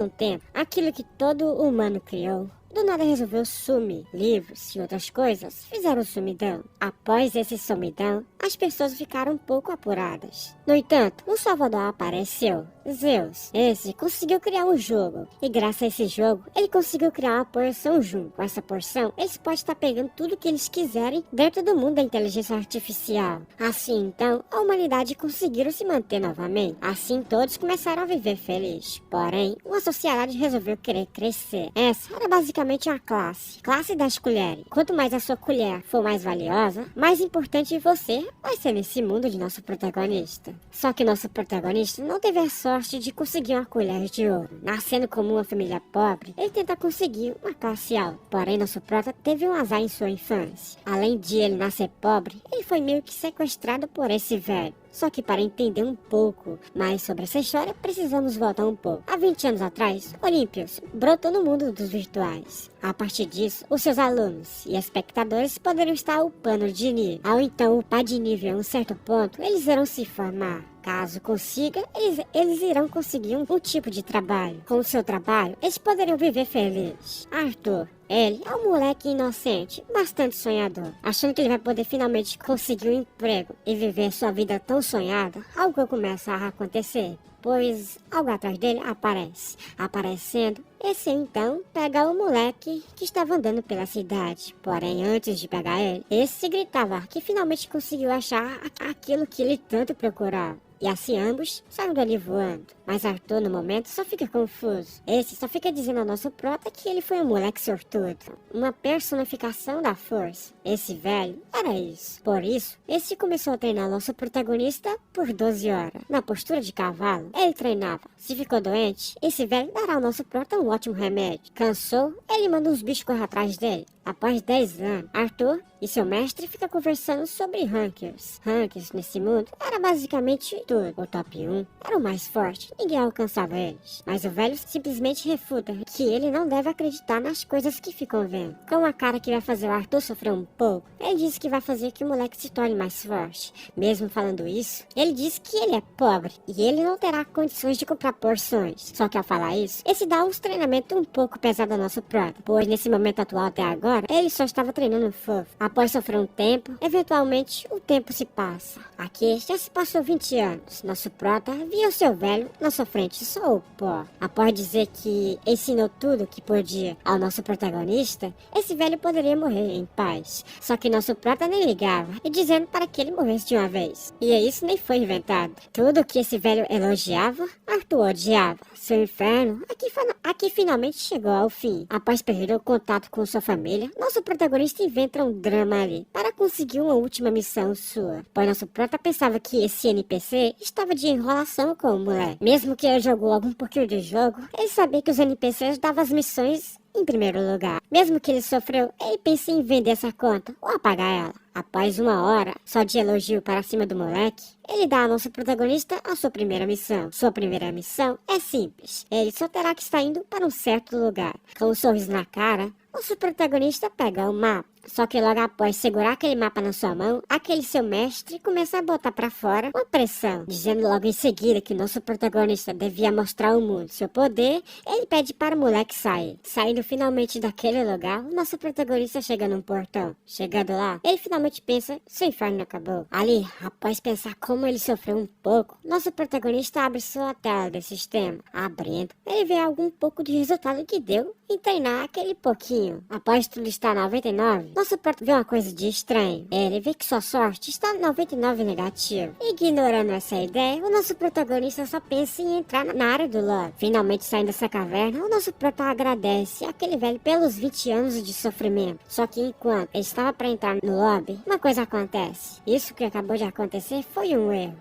Um tempo, aquilo que todo humano criou, do nada resolveu sumir. Livros e outras coisas fizeram sumidão. Após esse sumidão, as pessoas ficaram um pouco apuradas. No entanto, um salvador apareceu, Zeus. Esse conseguiu criar um jogo, e graças a esse jogo, ele conseguiu criar uma porção junto. Com essa porção, eles podem estar pegando tudo que eles quiserem dentro do mundo da inteligência artificial. Assim, então, a humanidade conseguiu se manter novamente. Assim, todos começaram a viver felizes. Porém, uma sociedade resolveu querer crescer. Essa era basicamente uma classe das colheres. Quanto mais a sua colher for mais valiosa, mais importante você vai ser nesse mundo de nosso protagonista. Só que nosso protagonista não teve a sorte de conseguir uma colher de ouro. Nascendo como uma família pobre, ele tenta conseguir uma classe alta. Porém, nosso prota teve um azar em sua infância. Além de ele nascer pobre, ele foi meio que sequestrado por esse velho. Só que para entender um pouco mais sobre essa história, precisamos voltar um pouco. Há 20 anos atrás, Olímpios brotou no mundo dos virtuais. A partir disso, os seus alunos e espectadores poderiam estar upando de nível. Ao então upar de nível a um certo ponto, eles irão se formar. Caso consiga, eles irão conseguir um tipo de trabalho. Com o seu trabalho, eles poderiam viver felizes. Arthur, ele é um moleque inocente, bastante sonhador. Achando que ele vai poder finalmente conseguir um emprego e viver sua vida tão sonhada, algo começa a acontecer. Pois algo atrás dele aparece. Aparecendo, esse então pega o moleque que estava andando pela cidade. Porém, antes de pegar ele, esse gritava que finalmente conseguiu achar aquilo que ele tanto procurava. E assim ambos saem dali voando. Mas Arthur, no momento, só fica confuso. Esse só fica dizendo ao nosso prota que ele foi um moleque sortudo. Uma personificação da força. Esse velho era isso. Por isso, esse começou a treinar nosso protagonista por 12 horas. Na postura de cavalo, ele treinava. Se ficou doente, esse velho dará ao nosso prota um ótimo remédio. Cansou, ele manda os bichos correr atrás dele. Após 10 anos, Arthur e seu mestre ficam conversando sobre rankings. Rankings nesse mundo era basicamente tudo. O top 1 era o mais forte, ninguém alcançava eles. Mas o velho simplesmente refuta que ele não deve acreditar nas coisas que ficam vendo. Com a cara que vai fazer o Arthur sofrer um pouco, ele diz que vai fazer que o moleque se torne mais forte. Mesmo falando isso, ele diz que ele é pobre e ele não terá condições de comprar porções. Só que ao falar isso, esse dá uns treinamentos um pouco pesados ao nosso prota, pois nesse momento atual até agora, ele só estava treinando fofo. Após sofrer um tempo, eventualmente o tempo se passa. Aqui já se passou 20 anos. Nosso prota via o seu velho na sua frente, só o pó. Após dizer que ensinou tudo que podia ao nosso protagonista, esse velho poderia morrer em paz. Só que nosso prota nem ligava, e dizendo para que ele morresse de uma vez. E isso nem foi inventado. Tudo que esse velho elogiava, Arthur odiava. Seu inferno aqui finalmente chegou ao fim. Após perder o contato com sua família, nosso protagonista inventa um drama ali para conseguir uma última missão sua. Pois nosso prota pensava que esse NPC estava de enrolação com o moleque. Mesmo que ele jogou algum pouquinho de jogo, ele sabia que os NPCs davam as missões em primeiro lugar. Mesmo que ele sofreu, ele pensa em vender essa conta ou apagar ela. Após 1 hora só de elogio para cima do moleque, ele dá ao nosso protagonista a sua primeira missão. Sua primeira missão é simples. Ele só terá que estar indo para um certo lugar. Com um sorriso na cara, nosso protagonista pega o mapa. Só que logo após segurar aquele mapa na sua mão, aquele seu mestre começa a botar pra fora uma pressão, dizendo logo em seguida que nosso protagonista devia mostrar ao mundo seu poder. Ele pede para o moleque sair. Saindo finalmente daquele lugar, o nosso protagonista chega num portão. Chegando lá, ele finalmente pensa, seu inferno acabou. Ali, após pensar como ele sofreu um pouco, nosso protagonista abre sua tela de sistema. Abrindo, ele vê algum pouco de resultado que deu em treinar aquele pouquinho. Após tudo estar 99, nosso prota vê uma coisa de estranho. Ele vê que sua sorte está 99 negativo. Ignorando essa ideia, o nosso protagonista só pensa em entrar na área do lobby. Finalmente saindo dessa caverna, o nosso prota agradece aquele velho pelos 20 anos de sofrimento. Só que enquanto ele estava para entrar no lobby, uma coisa acontece. Isso que acabou de acontecer foi um erro.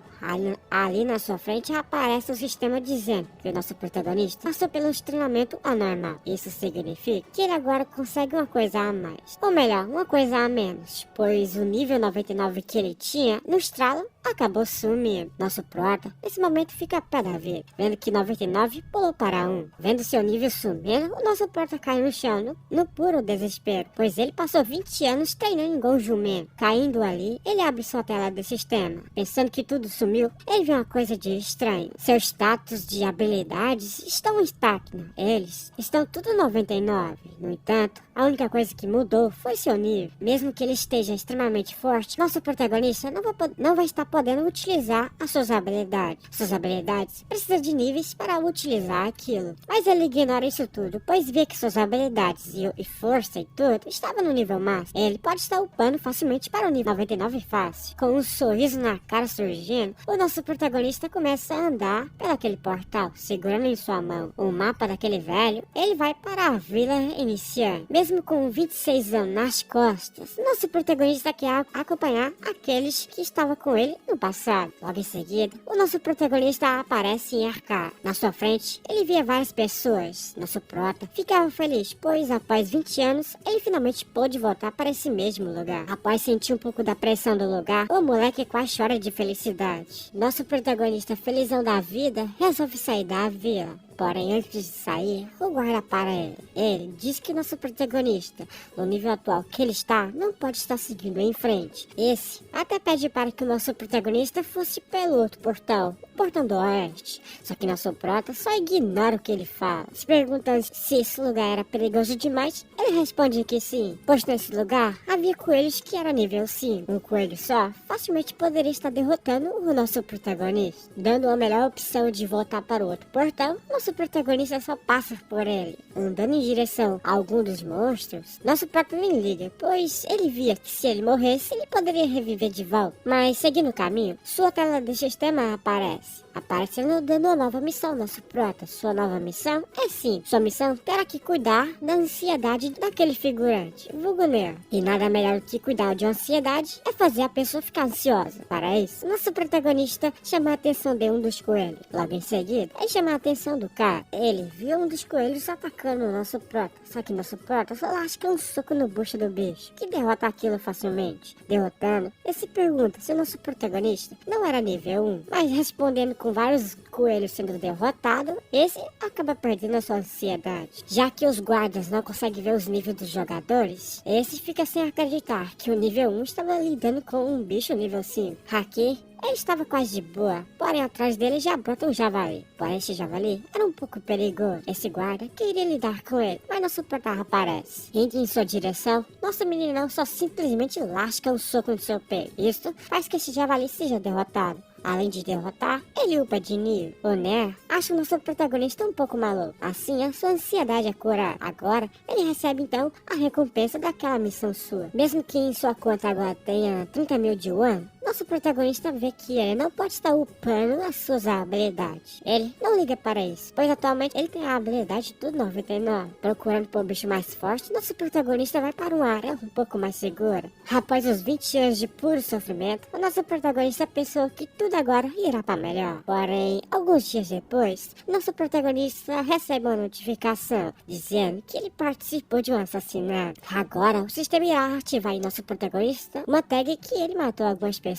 Ali na sua frente aparece o sistema dizendo que o nosso protagonista passou pelo treinamento anormal. Isso significa que ele agora consegue uma coisa a mais. Ou melhor, uma coisa a menos. Pois o nível 99 que ele tinha, no estralo, acabou sumindo. Nosso prota, nesse momento, fica pé da vida, vendo que 99 pulou para 1. Vendo seu nível sumindo, o nosso prota cai no chão, no puro desespero, pois ele passou 20 anos treinando igual um jumento. Caindo ali, ele abre sua tela de sistema. Pensando que tudo sumiu, ele vê uma coisa de estranho. Seus status de habilidades estão intactos. Eles estão tudo 99. No entanto, a única coisa que mudou foi seu nível. Mesmo que ele esteja extremamente forte, nosso protagonista não vai estar podendo utilizar as suas habilidades. Suas habilidades precisam de níveis para utilizar aquilo. Mas ele ignora isso tudo, pois vê que suas habilidades e força e tudo estavam no nível máximo. Ele pode estar upando facilmente para o nível 99 fácil. Com um sorriso na cara surgindo, o nosso protagonista começa a andar pelaquele portal, segurando em sua mão o mapa daquele velho. Ele vai para a vila iniciante. Mesmo com 26 anos nas costas, nosso protagonista quer acompanhar aqueles que estavam com ele no passado. Logo em seguida, o nosso protagonista aparece em Arcar. Na sua frente, ele via várias pessoas. Nosso prota ficava feliz, pois após 20 anos, ele finalmente pôde voltar para esse mesmo lugar. Após sentir um pouco da pressão do lugar, o moleque quase chora de felicidade. Nosso protagonista, felizão da vida, resolve sair da vila. Porém, antes de sair, o guarda para ele. Ele diz que nosso protagonista, no nível atual que ele está, não pode estar seguindo em frente. Esse até pede para que o nosso protagonista fosse pelo outro portão, o portão do oeste. Só que nosso prota só ignora o que ele fala. Se perguntando se esse lugar era perigoso demais, ele responde que sim, pois nesse lugar havia coelhos que era nível 5. Um coelho só facilmente poderia estar derrotando o nosso protagonista. Dando a melhor opção de voltar para o outro portão, nosso protagonista só passa por ele, andando em direção a algum dos monstros. Nosso prota nem liga, pois ele via que se ele morresse, ele poderia reviver de volta. Mas seguindo o caminho, sua tela de sistema aparecendo dando uma nova missão. Nosso prota, sua nova missão é simples. Sua missão terá que cuidar da ansiedade daquele figurante, vulgo Neo. E nada melhor do que cuidar de uma ansiedade é fazer a pessoa ficar ansiosa. Para isso, nosso protagonista chama a atenção de um dos coelhos. Logo em seguida, ele chama a atenção do cara. Ele viu um dos coelhos atacando o nosso prota. Só que nosso prota só lasca um soco no bucho do bicho, que derrota aquilo facilmente. Derrotando, ele se pergunta se o nosso protagonista não era nível 1, mas respondendo com vários coelhos sendo derrotados, esse acaba perdendo a sua ansiedade. Já que os guardas não conseguem ver os níveis dos jogadores, esse fica sem acreditar que o nível 1 estava lidando com um bicho nível 5. Aqui, ele estava quase de boa, porém atrás dele já brota um javali. Porém esse javali era um pouco perigoso. Esse guarda queria lidar com ele, mas nosso prota aparece. Indo em sua direção, nosso meninão só simplesmente lasca um soco no seu peito. Isso faz que esse javali seja derrotado. Além de derrotar, ele upa de nível. O Ner acha o nosso protagonista um pouco maluco. Assim, a sua ansiedade é curada. Agora, ele recebe então a recompensa daquela missão sua. Mesmo que em sua conta agora tenha 30 mil de yuan, nosso protagonista vê que ele não pode estar upando as suas habilidades. Ele não liga para isso, pois atualmente ele tem a habilidade do 99. Procurando por um bicho mais forte, nosso protagonista vai para uma área um pouco mais segura. Após os 20 anos de puro sofrimento, o nosso protagonista pensou que tudo agora irá para melhor. Porém, alguns dias depois, nosso protagonista recebe uma notificação dizendo que ele participou de um assassinato. Agora, o sistema irá ativar em nosso protagonista uma tag que ele matou algumas pessoas.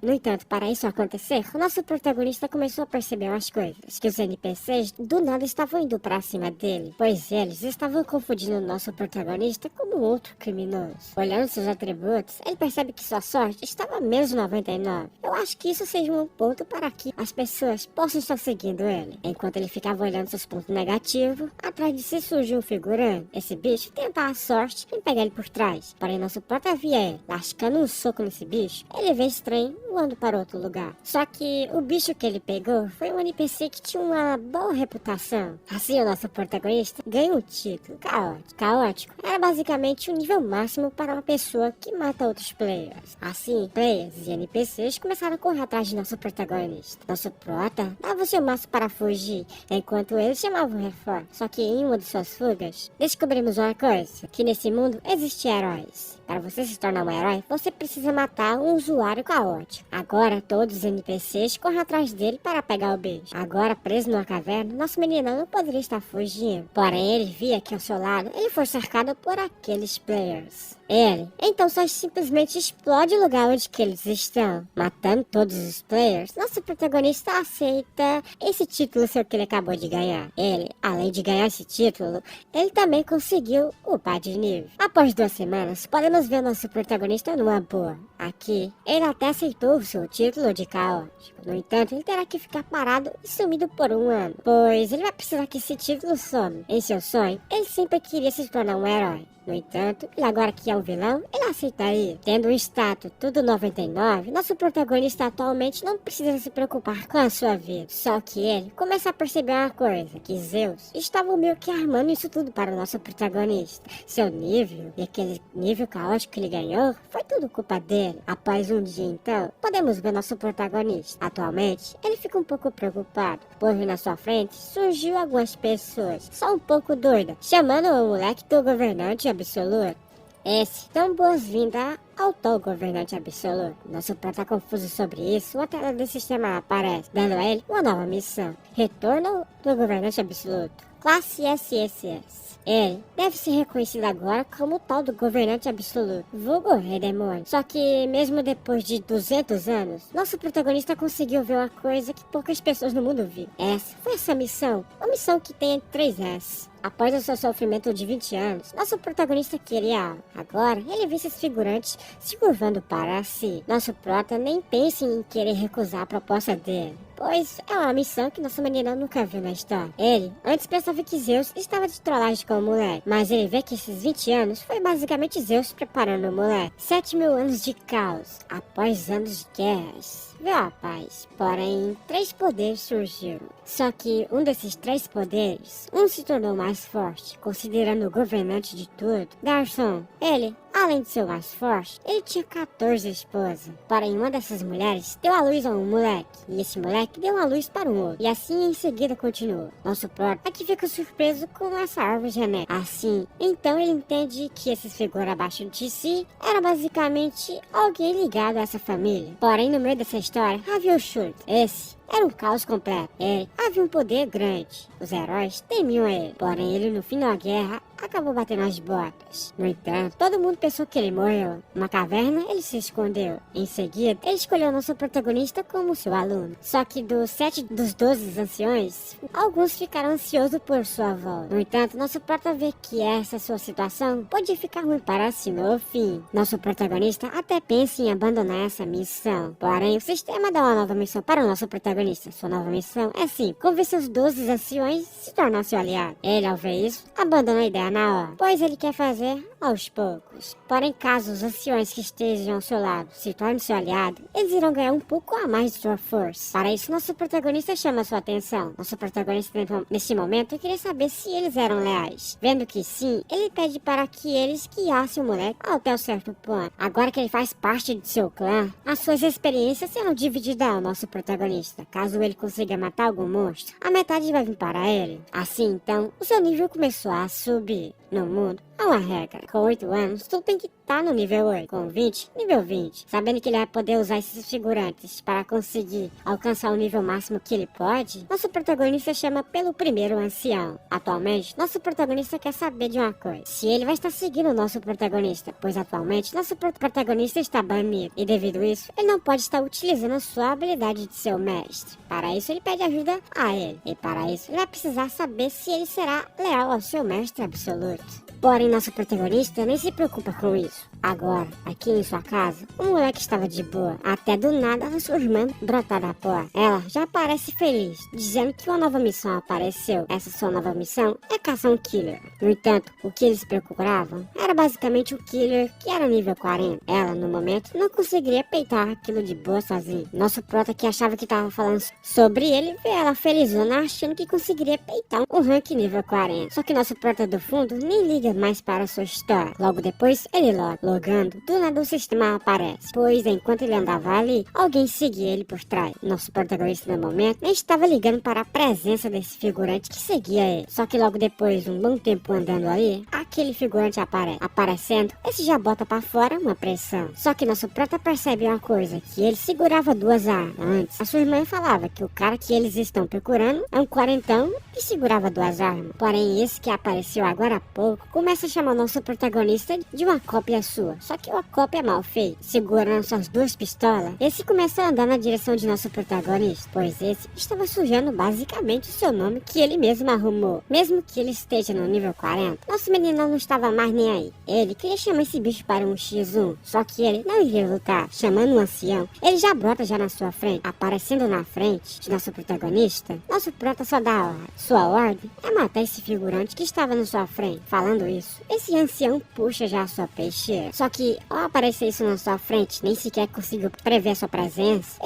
No entanto, para isso acontecer, o nosso protagonista começou a perceber umas coisas, que os NPCs do nada estavam indo para cima dele, pois eles estavam confundindo o nosso protagonista como outro criminoso. Olhando seus atributos, ele percebe que sua sorte estava menos 99. Eu acho que isso seja um ponto para que as pessoas possam estar seguindo ele. Enquanto ele ficava olhando seus pontos negativos, atrás de si surgiu um figurante. Esse bicho tenta a sorte em pegar ele por trás, porém nosso prota via ele, lascando um soco nesse bicho. Ele vê esse trem voando para outro lugar. Só que o bicho que ele pegou foi um NPC que tinha uma boa reputação. Assim, o nosso protagonista ganha um título caótico. Caótico era basicamente o nível máximo para uma pessoa que mata outros players. Assim, players e NPCs começaram a correr atrás de nosso protagonista. Nosso prota dava o seu máximo para fugir, enquanto ele chamava o reforço. Só que em uma de suas fugas, descobrimos uma coisa, que nesse mundo existem heróis. Para você se tornar um herói, você precisa matar um usuário santuário caótico. Agora todos os NPCs correm atrás dele para pegar o beijo. Agora preso numa caverna, nosso menino não poderia estar fugindo. Porém, ele via que ao seu lado, ele foi cercado por aqueles players. Ele, então, só simplesmente explode o lugar onde que eles estão, matando todos os players. Nosso protagonista aceita esse título seu que ele acabou de ganhar. Ele, além de ganhar esse título, ele também conseguiu upar de nível. Após 2 semanas, podemos ver nosso protagonista numa boa. Aqui, ele até aceitou o seu título de caótico. No entanto, ele terá que ficar parado e sumido por 1 ano, pois ele vai precisar que esse título some. Em seu sonho, ele sempre queria se tornar um herói. No entanto, ele agora que é um vilão, ele aceitaria. Tendo um status tudo 99, nosso protagonista atualmente não precisa se preocupar com a sua vida. Só que ele começa a perceber uma coisa, que Zeus estava meio que armando isso tudo para o nosso protagonista. Seu nível e aquele nível caótico que ele ganhou, foi tudo culpa dele. Após um dia então, podemos ver nosso protagonista. Atualmente, ele fica um pouco preocupado, pois na sua frente surgiu algumas pessoas, só um pouco doidas, chamando o moleque do governante absoluto. Esse, dão boas-vindas ao tal governante absoluto. Nosso prota confuso sobre isso, uma tela desse sistema aparece, dando a ele uma nova missão. Retorno do governante absoluto. Classe SSS. Ele deve ser reconhecido agora como o tal do governante absoluto, vulgo Rei Demônio. Só que, mesmo depois de 200 anos, nosso protagonista conseguiu ver uma coisa que poucas pessoas no mundo viram. Essa foi essa missão, uma missão que tem 3 S. Após o seu sofrimento de 20 anos, nosso protagonista queria algo. Agora, ele vê esses figurantes se curvando para si. Nosso prota nem pensa em querer recusar a proposta dele, pois é uma missão que nossa menina nunca viu na história. Ele, antes pensava que Zeus estava de trollagem com o moleque, mas ele vê que esses 20 anos foi basicamente Zeus preparando o moleque. 7.000 anos de caos, após anos de guerras. Viu a paz, porém 3 poderes surgiram. Só que um desses 3 poderes, um se tornou mais forte, considerando o governante de tudo. Garçom, ele, além de ser o mais forte, ele tinha 14 esposas. Porém, uma dessas mulheres deu à luz a um moleque, e esse moleque deu à luz para um outro. E assim em seguida continuou. Nosso prota aqui fica surpreso com essa árvore genética. Assim, então ele entende que esses figuras abaixo de si era basicamente alguém ligado a essa família. Porém, no meio dessa história, havia o Shurt. Esse era um caos completo. Ele havia um poder grande. Os heróis temiam ele. Porém, ele no fim da guerra acabou batendo as botas. No entanto, todo mundo pensou que ele morreu. Numa caverna, ele se escondeu. Em seguida, ele escolheu nosso protagonista como seu aluno. Só que dos 7 dos 12 anciões, alguns ficaram ansiosos por sua volta. No entanto, nosso prota vê que essa sua situação pode ficar ruim para si no fim. Nosso protagonista até pensa em abandonar essa missão. Porém, o sistema dá uma nova missão para o nosso protagonista. Sua nova missão é sim, convencer os 12 anciões se tornar seu aliado. Ele, ao ver isso, abandona a ideia na hora, pois ele quer fazer aos poucos. Porém, caso os anciões que estejam ao seu lado se tornem seu aliado, eles irão ganhar um pouco a mais de sua força. Para isso, nosso protagonista chama sua atenção. Nosso protagonista, neste momento, queria saber se eles eram leais. Vendo que sim, ele pede para que eles guiassem o moleque até um certo ponto. Agora que ele faz parte de seu clã, as suas experiências serão divididas ao nosso protagonista. Caso ele consiga matar algum monstro, a metade vai vir para ele. Assim, então, o seu nível começou a subir. No mundo, há uma regra. Com 8 anos, tu tem que estar no nível 8. Com 20, nível 20. Sabendo que ele vai poder usar esses figurantes para conseguir alcançar o nível máximo que ele pode, nosso protagonista chama pelo primeiro ancião. Atualmente, nosso protagonista quer saber de uma coisa. Se ele vai estar seguindo o nosso protagonista, pois atualmente nosso protagonista está banido. E devido a isso, ele não pode estar utilizando a sua habilidade de seu mestre. Para isso, ele pede ajuda a ele. E para isso, ele vai precisar saber se ele será leal ao seu mestre absoluto. Porém, nosso protagonista nem se preocupa com isso. Agora, aqui em sua casa, o moleque estava de boa, até do nada a sua irmã brotar da porta. Ela já parece feliz, dizendo que uma nova missão apareceu. Essa sua nova missão é caçar um killer. No entanto, o que eles procuravam era basicamente o killer que era nível 40. Ela, no momento, não conseguiria peitar aquilo de boa sozinha. Nosso prota que achava que estava falando sobre ele, vê ela felizona achando que conseguiria peitar um rank nível 40. Só que nosso prota do fundo nem liga mais para sua história. Logo depois, ele logando, do nada o sistema aparece, pois enquanto ele andava ali, alguém seguia ele por trás. Nosso protagonista no momento nem estava ligando para a presença desse figurante que seguia ele. Só que logo depois, um bom tempo andando ali, aquele figurante aparece. Aparecendo, esse já bota pra fora uma pressão. Só que nosso prota percebe uma coisa, que ele segurava duas armas. Antes, a sua irmã falava que o cara que eles estão procurando é um quarentão que segurava duas armas. Porém, esse que apareceu agora há pouco, começa a chamar o nosso protagonista de uma cópia sua. Só que uma cópia mal feita. Segurando suas duas pistolas, esse começa a andar na direção de nosso protagonista, pois esse estava sujando basicamente o seu nome que ele mesmo arrumou. Mesmo que ele esteja no nível 40, nosso menino não estava mais nem aí. Ele queria chamar esse bicho para um X1, só que ele não iria lutar. Chamando um ancião, ele já brota já na sua frente, aparecendo na frente de nosso protagonista. Nosso prota só dá a ordem. Sua ordem é matar esse figurante que estava na sua frente. Falando isso, esse ancião puxa já a sua peixeira. Só que ao aparecer isso na sua frente, nem sequer conseguiu prever a sua presença.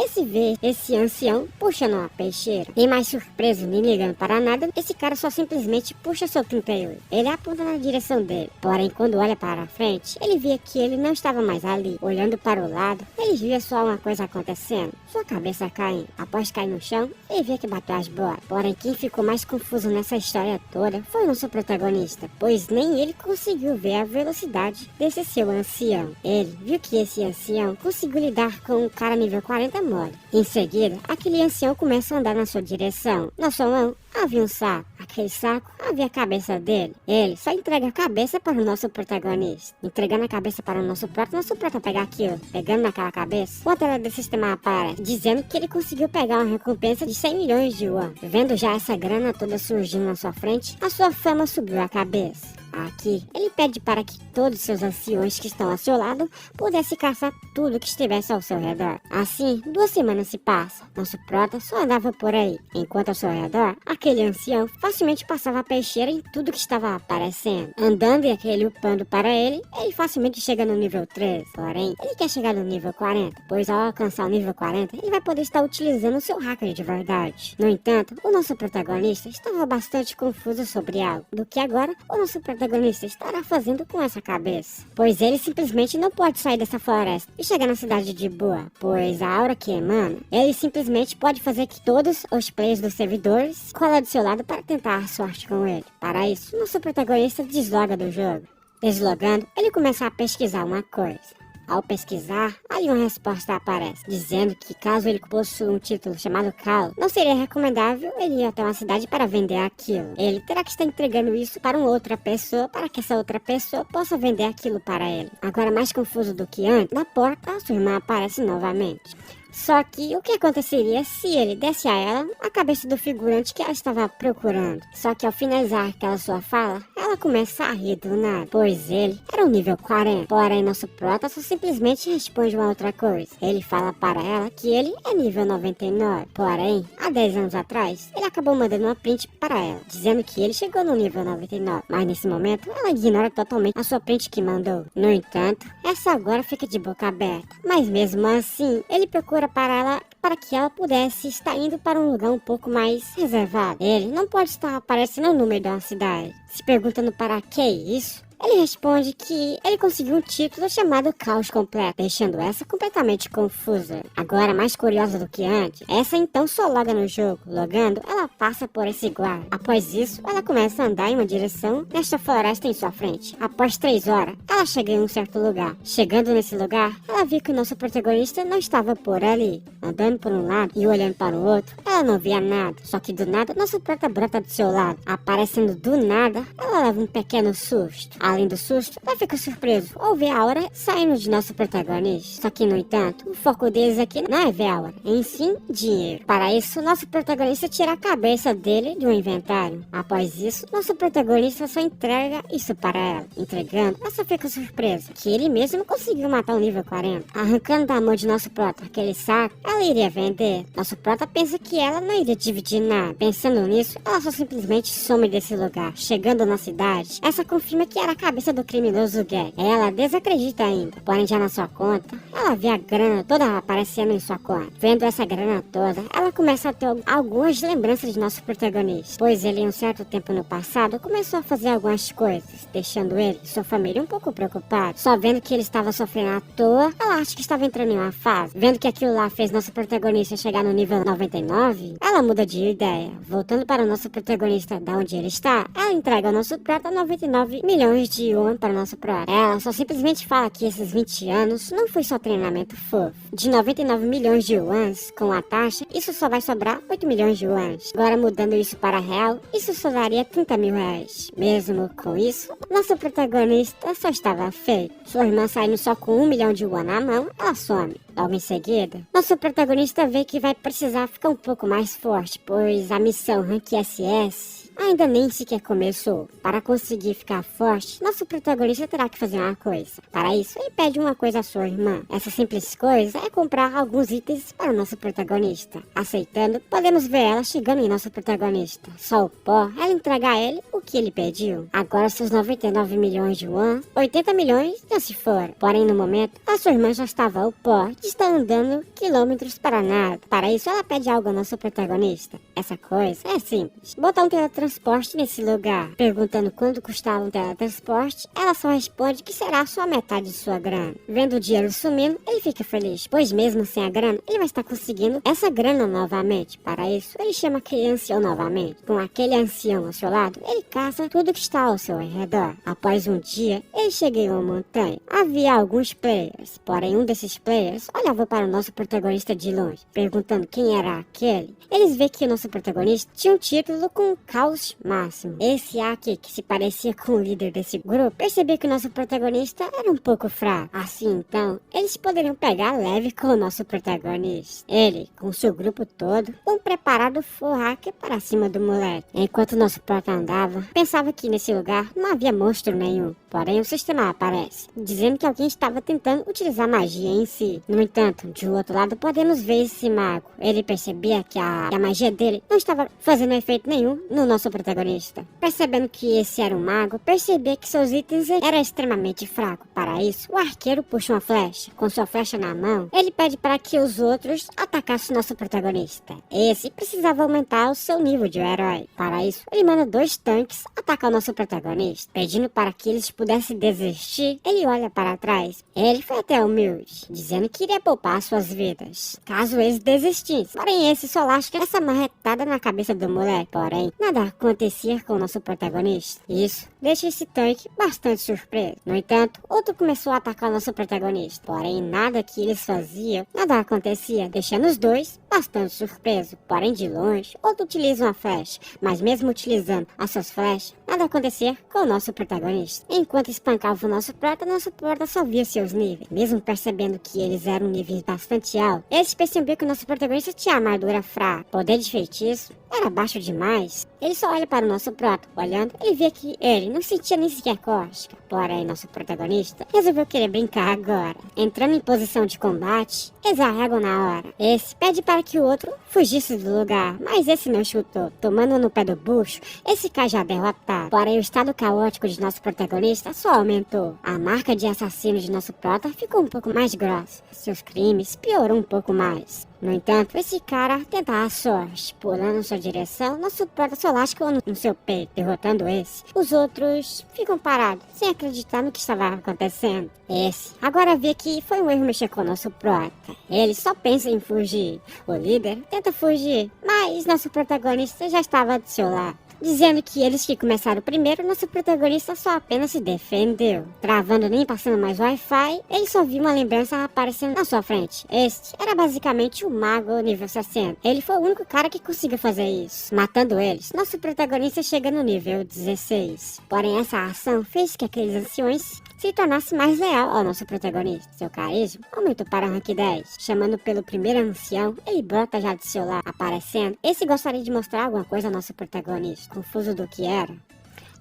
Esse ancião puxando uma peixeira. Nem mais surpreso, nem ligando para nada, esse cara só simplesmente puxa seu 38. Ele aponta na direção dele. Porém, quando olha para a frente, ele via que ele não estava mais ali. Olhando para o lado, ele via só uma coisa acontecendo. Sua cabeça caindo. Após cair no chão, ele via que bateu as bolas. Porém, quem ficou mais confuso nessa história toda foi o nosso protagonista, pois nem ele conseguiu ver a velocidade desse seu ancião. Ele viu que esse ancião conseguiu lidar com um cara nível 40 mole. Em seguida, aquele ancião começa a andar na sua direção. Na sua mão havia um saco. Aquele saco havia a cabeça dele. Ele só entrega a cabeça para o nosso protagonista. Entregando a cabeça para o nosso prota pega aquilo. Pegando naquela cabeça, o tela do sistema aparece, dizendo que ele conseguiu pegar uma recompensa de 100 milhões de yuan. Vendo já essa grana toda surgindo na sua frente, a sua fama subiu a cabeça. Aqui, ele pede para que todos seus anciões que estão ao seu lado pudessem caçar tudo que estivesse ao seu redor. Assim, 2 semanas se passam. Nosso prota só andava por aí, enquanto ao seu redor, aquele ancião facilmente passava a peixeira em tudo que estava aparecendo. Andando e aquele upando para ele facilmente chega no nível 13. Porém, ele quer chegar no nível 40, pois ao alcançar o nível 40, ele vai poder estar utilizando o seu hacker de verdade. No entanto, o nosso protagonista estava bastante confuso sobre algo, do que agora o nosso protagonista estará fazendo com essa cabeça. Pois ele simplesmente não pode sair dessa floresta e chegar na cidade de boa, pois a aura que emana, ele simplesmente pode fazer que todos os players dos servidores colem do seu lado para tentar a sorte com ele. Para isso, nosso protagonista desloga do jogo. Deslogando, ele começa a pesquisar uma coisa. Ao pesquisar, ali uma resposta aparece, dizendo que caso ele possua um título chamado Call, não seria recomendável ele ir até uma cidade para vender aquilo. Ele terá que estar entregando isso para uma outra pessoa, para que essa outra pessoa possa vender aquilo para ele. Agora, mais confuso do que antes, na porta, a sua irmã aparece novamente. Só que o que aconteceria se ele desse a ela a cabeça do figurante que ela estava procurando? Só que ao finalizar aquela sua fala, ela começa a rir do nada, pois ele era um nível 40. Porém, nosso prota só simplesmente responde uma outra coisa. Ele fala para ela que ele é nível 99. Porém, há 10 anos atrás, ele acabou mandando uma print para ela, dizendo que ele chegou no nível 99. Mas nesse momento, ela ignora totalmente a sua print que mandou. No entanto, essa agora fica de boca aberta. Mas mesmo assim, ele procura para ela, para que ela pudesse estar indo para um lugar um pouco mais reservado. Ele não pode estar aparecendo no meio de uma cidade, se perguntando para que isso. Ele responde que ele conseguiu um título chamado Caos Completo, deixando essa completamente confusa. Agora, mais curiosa do que antes, essa então só loga no jogo. Logando, ela passa por esse guarda. Após isso, ela começa a andar em uma direção nesta floresta em sua frente. Após 3 horas, ela chega em um certo lugar. Chegando nesse lugar, ela viu que o nosso protagonista não estava por ali. Andando por um lado e olhando para o outro, ela não via nada. Só que do nada, nosso prota brota do seu lado. Aparecendo do nada, ela leva um pequeno susto. Além do susto, ela fica surpreso ao ver a aura saindo de nosso protagonista. Só que, no entanto, o foco deles aqui não é ver a aura, em sim dinheiro. Para isso, nosso protagonista tira a cabeça dele do inventário. Após isso, nosso protagonista só entrega isso para ela. Entregando, ela só fica surpresa que ele mesmo conseguiu matar o nível 40. Arrancando da mão de nosso prota aquele saco, ela iria vender. Nosso prota pensa que ela não iria dividir nada. Pensando nisso, ela só simplesmente some desse lugar. Chegando na cidade, essa confirma que era a cabeça do criminoso Gag. Ela desacredita ainda, porém já na sua conta, ela vê a grana toda aparecendo em sua conta. Vendo essa grana toda, ela começa a ter algumas lembranças de nosso protagonista, pois ele em um certo tempo no passado começou a fazer algumas coisas, deixando ele e sua família um pouco preocupados. Só vendo que ele estava sofrendo à toa, ela acha que estava entrando em uma fase. Vendo que aquilo lá fez nosso protagonista chegar no nível 99, ela muda de ideia. Voltando para o nosso protagonista da onde ele está, ela entrega ao nosso prota 99 milhões de yuan para nosso prota. Ela só simplesmente fala que esses 20 anos não foi só treinamento fofo. De 99 milhões de yuans, com a taxa, isso só vai sobrar 8 milhões de yuans. Agora mudando isso para real, isso só daria 30 mil reais. Mesmo com isso, nosso protagonista só estava feito. Sua irmã saindo só com 1 milhão de yuan na mão, ela some. Logo em seguida, nosso protagonista vê que vai precisar ficar um pouco mais forte, pois a missão Rank SS ainda nem sequer começou. Para conseguir ficar forte, nosso protagonista terá que fazer uma coisa. Para isso, ele pede uma coisa à sua irmã. Essa simples coisa é comprar alguns itens para o nosso protagonista. Aceitando, podemos ver ela chegando em nosso protagonista. Só o pó, ela entrega a ele o que ele pediu. Agora seus 99 milhões de yuan, 80 milhões já se foram. Porém, no momento, a sua irmã já estava ao pó de estar andando quilômetros para nada. Para isso, ela pede algo ao nosso protagonista. Essa coisa é simples. Botar um teletransporte nesse lugar. Perguntando quanto custava um teletransporte, ela só responde que será só metade de sua grana. Vendo o dinheiro sumindo, ele fica feliz, pois mesmo sem a grana, ele vai estar conseguindo essa grana novamente. Para isso, ele chama aquele ancião novamente. Com aquele ancião ao seu lado, ele caça tudo que está ao seu redor. Após um dia, ele chega em uma montanha. Havia alguns players, porém um desses players olhava para o nosso protagonista de longe, perguntando quem era aquele. Eles veem que o nosso protagonista tinha um título com caos máximo. Esse aqui, que se parecia com o líder desse grupo, percebeu que o nosso protagonista era um pouco fraco. Assim então, eles poderiam pegar leve com o nosso protagonista. Ele, com seu grupo todo, um preparado full hacker para cima do moleque. Enquanto o nosso prota andava, pensava que nesse lugar não havia monstro nenhum. Porém, o sistema aparece, dizendo que alguém estava tentando utilizar magia em si. No entanto, de outro lado, podemos ver esse mago. Ele percebia que a magia dele não estava fazendo efeito nenhum no nosso protagonista. Percebendo que esse era um mago, percebia que seus itens eram extremamente fracos. Para isso, o arqueiro puxa uma flecha. Com sua flecha na mão, ele pede para que os outros atacassem nosso protagonista. Esse precisava aumentar o seu nível de herói. Para isso, ele manda 2 tanques atacar o nosso protagonista, pedindo para que eles pudessem desistir. Ele olha para trás. Ele foi até humilde, dizendo que iria poupar suas vidas, caso eles desistissem. Porém, esse só lasca essa marretada na cabeça do moleque. Porém, nada acontecia com o nosso protagonista. Isso deixa esse tanque bastante surpreso. No entanto, outro começou a atacar o nosso protagonista. Porém, nada que eles faziam, nada acontecia, deixando os dois bastante surpresos. Porém, de longe, outro utiliza uma flecha, mas mesmo utilizando as suas flechas, nada acontecia com o nosso protagonista. Enquanto espancava o nosso prota só via seus níveis. Mesmo percebendo que eles eram níveis bastante altos, eles percebiam que o nosso protagonista tinha armadura fraca. Poder de feitiço era baixo demais. Ele só olha para o nosso prota. Olhando, ele vê que ele não sentia nem sequer cócega. Porém, nosso protagonista resolveu querer brincar agora. Entrando em posição de combate, eles arregam na hora. Esse pede para que o outro fugisse do lugar, mas esse não chutou. Tomando no pé do bucho, esse cai já derrotado. Porém, o estado caótico de nosso protagonista só aumentou. A marca de assassino de nosso prota ficou um pouco mais grossa. Seus crimes pioram um pouco mais. No entanto, esse cara tenta a sorte. Pulando em sua direção, nosso prota só lasca no seu peito, derrotando esse. Os outros ficam parados, sem acreditar no que estava acontecendo. Esse agora vê que foi um erro mexer com o nosso prota. Ele só pensa em fugir. O líder tenta fugir, mas nosso protagonista já estava do seu lado, dizendo que eles que começaram primeiro, nosso protagonista só apenas se defendeu. Travando nem passando mais Wi-Fi, ele só viu uma lembrança aparecendo na sua frente. Este era basicamente o mago nível 60. Ele foi o único cara que conseguiu fazer isso. Matando eles, nosso protagonista chega no nível 16. Porém, essa ação fez que aqueles anciões se tornasse mais leal ao nosso protagonista. Seu carisma aumentou para rank 10. Chamando pelo primeiro ancião, ele brota já do seu lado, aparecendo. Esse gostaria de mostrar alguma coisa ao nosso protagonista, confuso do que era.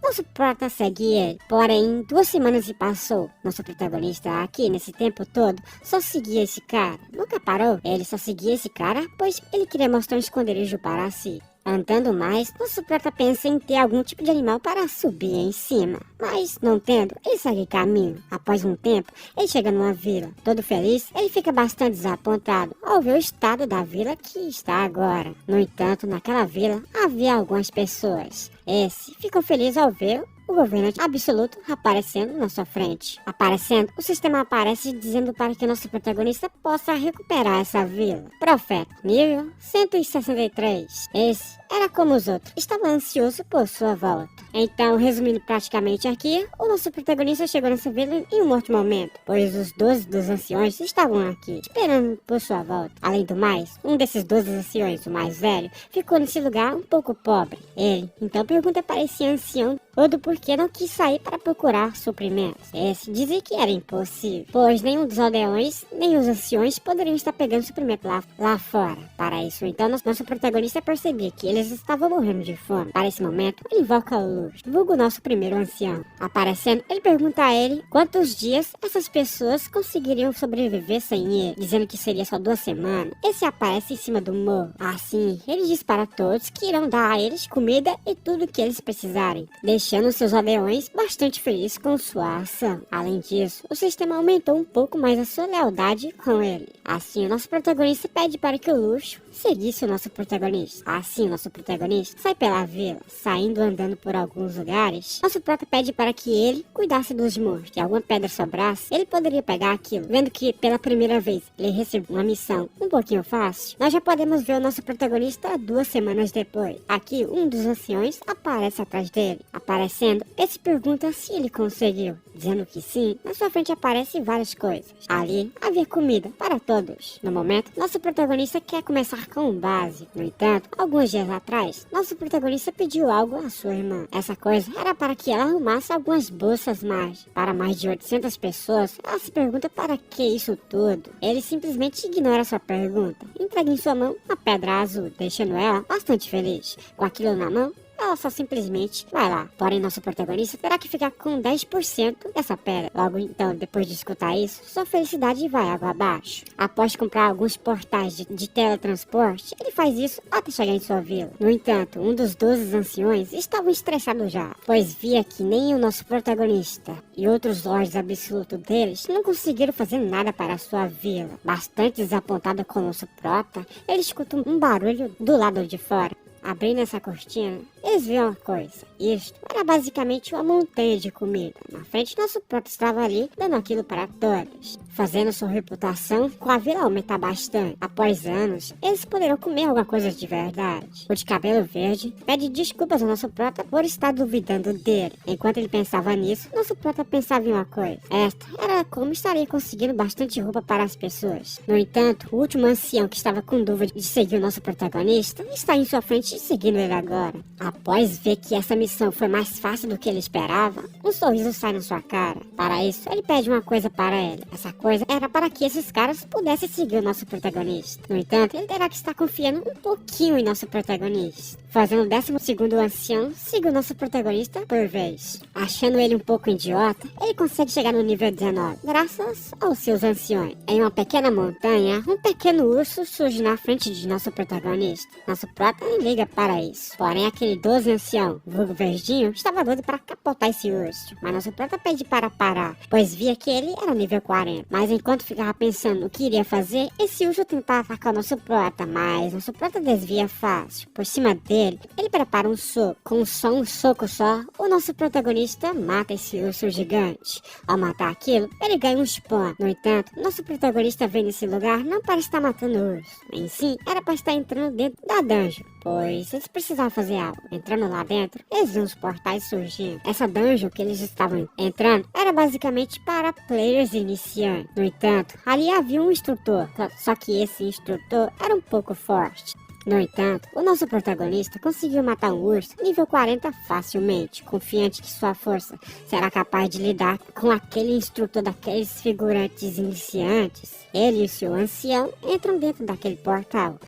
Nosso prota segue ele, porém 2 semanas se passou. Nosso protagonista aqui, nesse tempo todo, só seguia esse cara. Nunca parou. Ele só seguia esse cara, pois ele queria mostrar um esconderijo para si. Andando mais, nosso prota pensa em ter algum tipo de animal para subir em cima. Mas, não tendo, ele segue caminho. Após um tempo, ele chega numa vila. Todo feliz, ele fica bastante desapontado ao ver o estado da vila que está agora. No entanto, naquela vila, havia algumas pessoas. Esse ficou feliz ao ver o governante absoluto aparecendo na sua frente. Aparecendo, o sistema aparece dizendo para que nosso protagonista possa recuperar essa vila. Profeta, nível 163. Esse era como os outros, estava ansioso por sua volta. Então, resumindo praticamente aqui, o nosso protagonista chegou nessa vila em um outro momento, pois os 12 dos anciões estavam aqui, esperando por sua volta. Além do mais, um desses 12 anciões, o mais velho, ficou nesse lugar um pouco pobre. Ele, então, pergunta para esse ancião todo porque não quis sair para procurar suprimentos. Esse dizia que era impossível, pois nenhum dos aldeões, nem os anciões poderiam estar pegando suprimento lá fora. Para isso, então, nosso protagonista percebia que eles estavam morrendo de fome. Para esse momento, ele invoca o Luz, vulgo nosso primeiro ancião. Aparecendo, ele pergunta a ele quantos dias essas pessoas conseguiriam sobreviver sem ele, dizendo que seria só 2 semanas. Esse aparece em cima do morro. Assim, ele diz para todos que irão dar a eles comida e tudo o que eles precisarem, deixando seus aldeões bastante felizes com sua ação. Além disso, o sistema aumentou um pouco mais a sua lealdade com ele. Assim, o nosso protagonista pede para que o Luxo seguisse o nosso protagonista. Assim, o nosso protagonista sai pela vila, saindo andando por alguns lugares. Nosso prota pede para que ele cuidasse dos morros, que alguma pedra sobrasse, ele poderia pegar aquilo. Vendo que pela primeira vez ele recebeu uma missão um pouquinho fácil, nós já podemos ver o nosso protagonista 2 semanas depois. Aqui, um dos anciões aparece atrás dele. Aparecendo, ele se pergunta se ele conseguiu. Dizendo que sim, na sua frente aparecem várias coisas. Ali havia comida para todos. No momento, nosso protagonista quer começar com um básico. No entanto, alguns dias atrás, nosso protagonista pediu algo à sua irmã. Essa coisa era para que ela arrumasse algumas bolsas mágicas. Para mais de 800 pessoas, ela se pergunta para que isso tudo. Ele simplesmente ignora sua pergunta. Entrega em sua mão uma pedra azul, deixando ela bastante feliz. Com aquilo na mão, ela só simplesmente vai lá. Porém, nosso protagonista terá que ficar com 10% dessa pedra. Logo então, depois de escutar isso, sua felicidade vai água abaixo. Após comprar alguns portais de teletransporte, ele faz isso até chegar em sua vila. No entanto, um dos 12 anciões estava estressado já, pois via que nem o nosso protagonista e outros lords absolutos deles não conseguiram fazer nada para a sua vila. Bastante desapontado com o nosso prota, ele escuta um barulho do lado de fora. Abrindo essa cortina, eles viram uma coisa. Isto era basicamente uma montanha de comida. Na frente, nosso prota estava ali, dando aquilo para todos, fazendo sua reputação com a vila aumentar bastante. Após anos, eles poderão comer alguma coisa de verdade. O de cabelo verde pede desculpas ao nosso prota por estar duvidando dele. Enquanto ele pensava nisso, nosso prota pensava em uma coisa. Esta era como estaria conseguindo bastante roupa para as pessoas. No entanto, o último ancião que estava com dúvida de seguir o nosso protagonista está em sua frente seguindo ele agora. Após ver que essa missão foi mais fácil do que ele esperava, um sorriso sai na sua cara. Para isso, ele pede uma coisa para ele. Essa coisa era para que esses caras pudessem seguir o nosso protagonista. No entanto, ele terá que estar confiando um pouquinho em nosso protagonista, fazendo o 12º ancião seguir o nosso protagonista por vez. Achando ele um pouco idiota, ele consegue chegar no nível 19, graças aos seus anciões. Em uma pequena montanha, um pequeno urso surge na frente de nosso protagonista. Nosso prota nem liga para isso. Porém, aquele 12 ancião, vulgo verdinho, estava doido para capotar esse urso. Mas nosso prota pede para parar, pois via que ele era nível 40. Mas enquanto ficava pensando o que iria fazer, esse urso tentava atacar o nosso prota, mas nosso prota desvia fácil. Por cima dele, ele prepara um soco. Com só um soco só, o nosso protagonista mata esse urso gigante. Ao matar aquilo, ele ganha um spawn. No entanto, nosso protagonista vem nesse lugar não para estar matando o urso. Em si, era para estar entrando dentro da dungeon, pois eles precisavam fazer algo. Entrando lá dentro, eles viam os portais surgindo. Essa dungeon que eles estavam entrando era basicamente para players iniciantes. No entanto, ali havia um instrutor, só que esse instrutor era um pouco forte. No entanto, o nosso protagonista conseguiu matar um urso nível 40 facilmente, confiante que sua força será capaz de lidar com aquele instrutor daqueles figurantes iniciantes. Ele e o seu ancião entram dentro daquele portal.